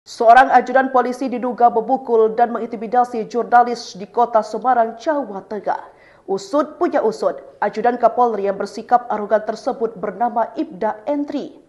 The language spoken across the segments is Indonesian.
Seorang ajudan polisi diduga membukul dan mengintimidasi jurnalis di kota Semarang, Jawa Tengah. Usut punya usut, ajudan Kapolri yang bersikap arogan tersebut bernama Ibda Entri.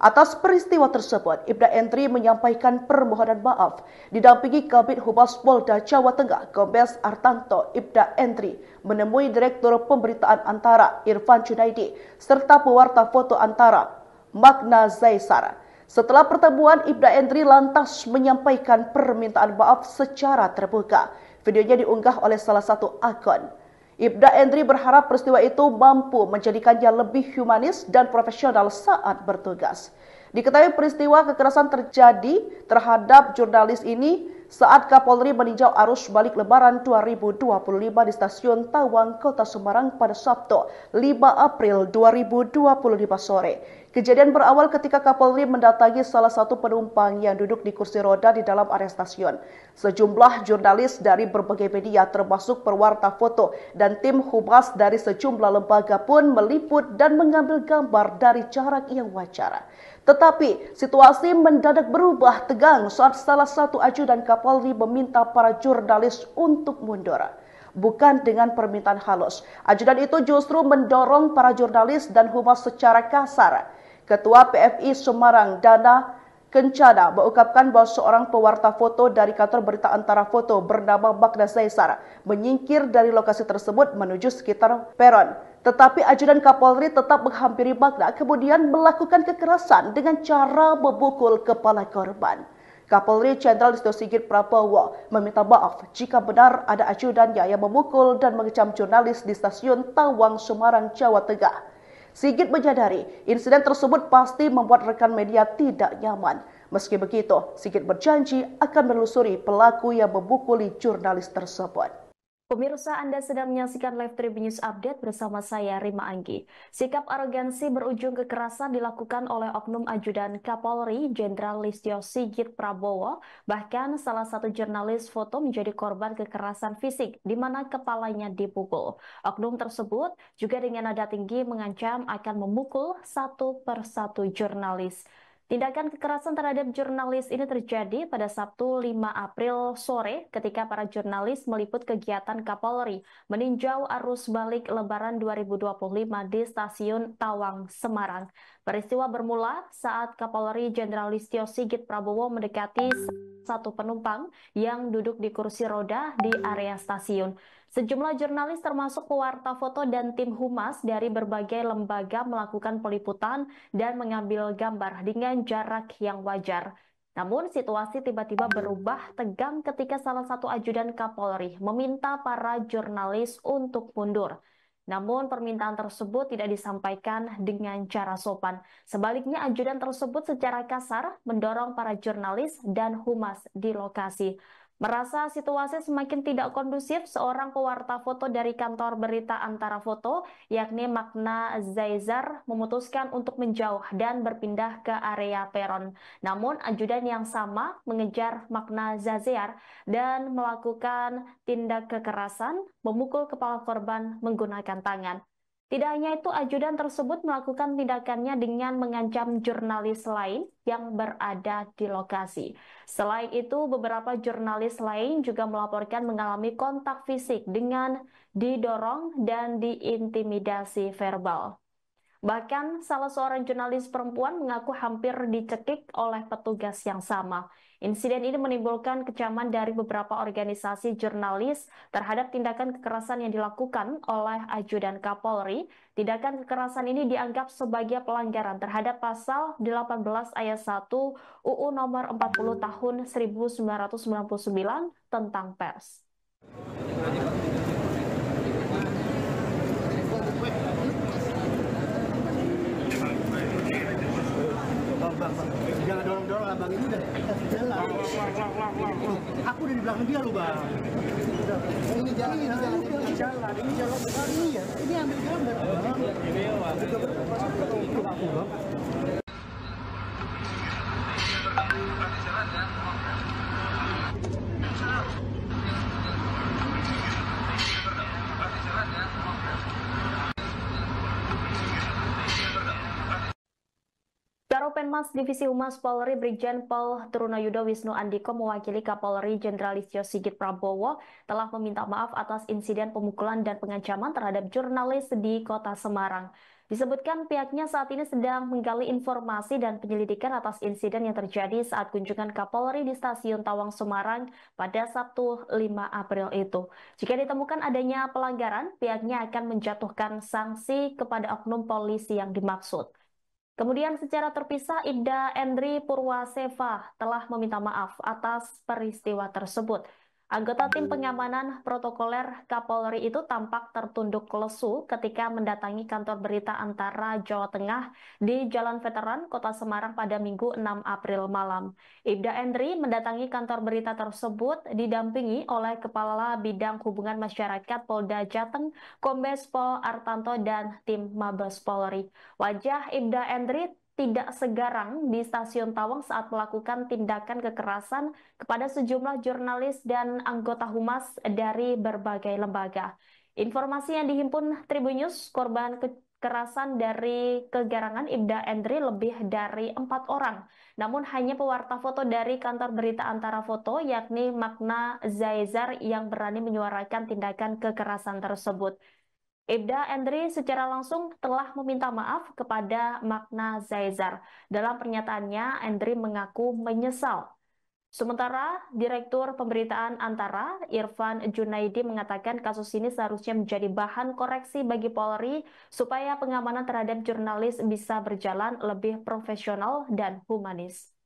Atas peristiwa tersebut, Ibda Entri menyampaikan permohonan maaf didampingi Kabid Humas Polda Jawa Tengah, Kombes Artanto. Ibda Entri menemui Direktur Pemberitaan Antara Irfan Junaidi serta pewarta foto Antara Magna Zaisar. Setelah pertemuan, Ibda Entri lantas menyampaikan permintaan maaf secara terbuka. Videonya diunggah oleh salah satu akun. Ibda Entri berharap peristiwa itu mampu menjadikannya lebih humanis dan profesional saat bertugas. Diketahui peristiwa kekerasan terjadi terhadap jurnalis ini saat Kapolri meninjau arus balik Lebaran 2025 di Stasiun Tawang, Kota Semarang pada Sabtu 5 April 2025 sore. Kejadian berawal ketika Kapolri mendatangi salah satu penumpang yang duduk di kursi roda di dalam area stasiun. Sejumlah jurnalis dari berbagai media termasuk pewarta foto dan tim humas dari sejumlah lembaga pun meliput dan mengambil gambar dari jarak yang wajar. Tetapi situasi mendadak berubah tegang saat salah satu ajudan Kapolri meminta para jurnalis untuk mundur. Bukan dengan permintaan halus, ajudan itu justru mendorong para jurnalis dan humas secara kasar. Ketua PFI Semarang, Dana Kencana, mengungkapkan bahwa seorang pewarta foto dari kantor berita Antara Foto bernama Magna Zaisar menyingkir dari lokasi tersebut menuju sekitar peron. Tetapi ajudan Kapolri tetap menghampiri Magna kemudian melakukan kekerasan dengan cara memukul kepala korban. Kapolri Jenderal Listio Sigit Prabowo meminta maaf jika benar ada ajudannya yang memukul dan mengecam jurnalis di Stasiun Tawang, Semarang, Jawa Tengah. Sigit menyadari insiden tersebut pasti membuat rekan media tidak nyaman. Meski begitu, Sigit berjanji akan menelusuri pelaku yang memukuli jurnalis tersebut. Pemirsa, Anda sedang menyaksikan Live Tribun News Update bersama saya, Rima Anggi. Sikap arogansi berujung kekerasan dilakukan oleh oknum ajudan Kapolri Jenderal Listio Sigit Prabowo. Bahkan salah satu jurnalis foto menjadi korban kekerasan fisik di mana kepalanya dipukul. Oknum tersebut juga dengan nada tinggi mengancam akan memukul satu persatu jurnalis. Tindakan kekerasan terhadap jurnalis ini terjadi pada Sabtu 5 April sore ketika para jurnalis meliput kegiatan Kapolri meninjau arus balik Lebaran 2025 di Stasiun Tawang, Semarang. Peristiwa bermula saat Kapolri Jenderal Listio Sigit Prabowo mendekati satu penumpang yang duduk di kursi roda di area stasiun. Sejumlah jurnalis termasuk pewarta foto dan tim humas dari berbagai lembaga melakukan peliputan dan mengambil gambar dengan jarak yang wajar. Namun situasi tiba-tiba berubah tegang ketika salah satu ajudan Kapolri meminta para jurnalis untuk mundur. Namun permintaan tersebut tidak disampaikan dengan cara sopan. Sebaliknya ajudan tersebut secara kasar mendorong para jurnalis dan humas di lokasi. Merasa situasi semakin tidak kondusif, seorang pewarta foto dari kantor berita Antara Foto, yakni Magna Zaisar, memutuskan untuk menjauh dan berpindah ke area peron. Namun, ajudan yang sama mengejar Magna Zaisar dan melakukan tindak kekerasan, memukul kepala korban menggunakan tangan. Tidak hanya itu, ajudan tersebut melakukan tindakannya dengan mengancam jurnalis lain yang berada di lokasi. Selain itu, beberapa jurnalis lain juga melaporkan mengalami kontak fisik dengan didorong dan diintimidasi verbal. Bahkan salah seorang jurnalis perempuan mengaku hampir dicekik oleh petugas yang sama. Insiden ini menimbulkan kecaman dari beberapa organisasi jurnalis terhadap tindakan kekerasan yang dilakukan oleh ajudan Kapolri. Tindakan kekerasan ini dianggap sebagai pelanggaran terhadap pasal 18 ayat 1 UU nomor 40 tahun 1999 tentang pers. Bang, jangan dorong-dorong abang ini udah jalan. Aku udah di belakang dia lu bang. Ini jalan, ini jalan ini ya. Ini ambil gambar. Ini aku bang. Karopen Humas Divisi Humas Polri Brigjen Pol Trunoyudo Wisnu Andiko mewakili Kapolri Jenderal Listio Sigit Prabowo telah meminta maaf atas insiden pemukulan dan pengancaman terhadap jurnalis di Kota Semarang. Disebutkan pihaknya saat ini sedang menggali informasi dan penyelidikan atas insiden yang terjadi saat kunjungan Kapolri di Stasiun Tawang Semarang pada Sabtu 5 April itu. Jika ditemukan adanya pelanggaran, pihaknya akan menjatuhkan sanksi kepada oknum polisi yang dimaksud. Kemudian secara terpisah, Ibda Endri Purwaseva telah meminta maaf atas peristiwa tersebut. Anggota tim pengamanan protokoler Kapolri itu tampak tertunduk lesu ketika mendatangi kantor berita Antara Jawa Tengah di Jalan Veteran, Kota Semarang pada Minggu 6 April malam. Ibda Endri mendatangi kantor berita tersebut didampingi oleh Kepala Bidang Hubungan Masyarakat Polda Jateng, Kombes Pol Artanto, dan tim Mabes Polri. Wajah Ibda Endri tidak segarang di Stasiun Tawang saat melakukan tindakan kekerasan kepada sejumlah jurnalis dan anggota humas dari berbagai lembaga. Informasi yang dihimpun Tribunnews, korban kekerasan dari kegarangan Ibda Endri lebih dari 4 orang. Namun hanya pewarta foto dari kantor berita Antara Foto, yakni Magna Zaizar, yang berani menyuarakan tindakan kekerasan tersebut. Ibda Endri secara langsung telah meminta maaf kepada Magna Zaizar. Dalam pernyataannya, Endri mengaku menyesal. Sementara Direktur Pemberitaan Antara, Irfan Junaidi, mengatakan kasus ini seharusnya menjadi bahan koreksi bagi Polri supaya pengamanan terhadap jurnalis bisa berjalan lebih profesional dan humanis.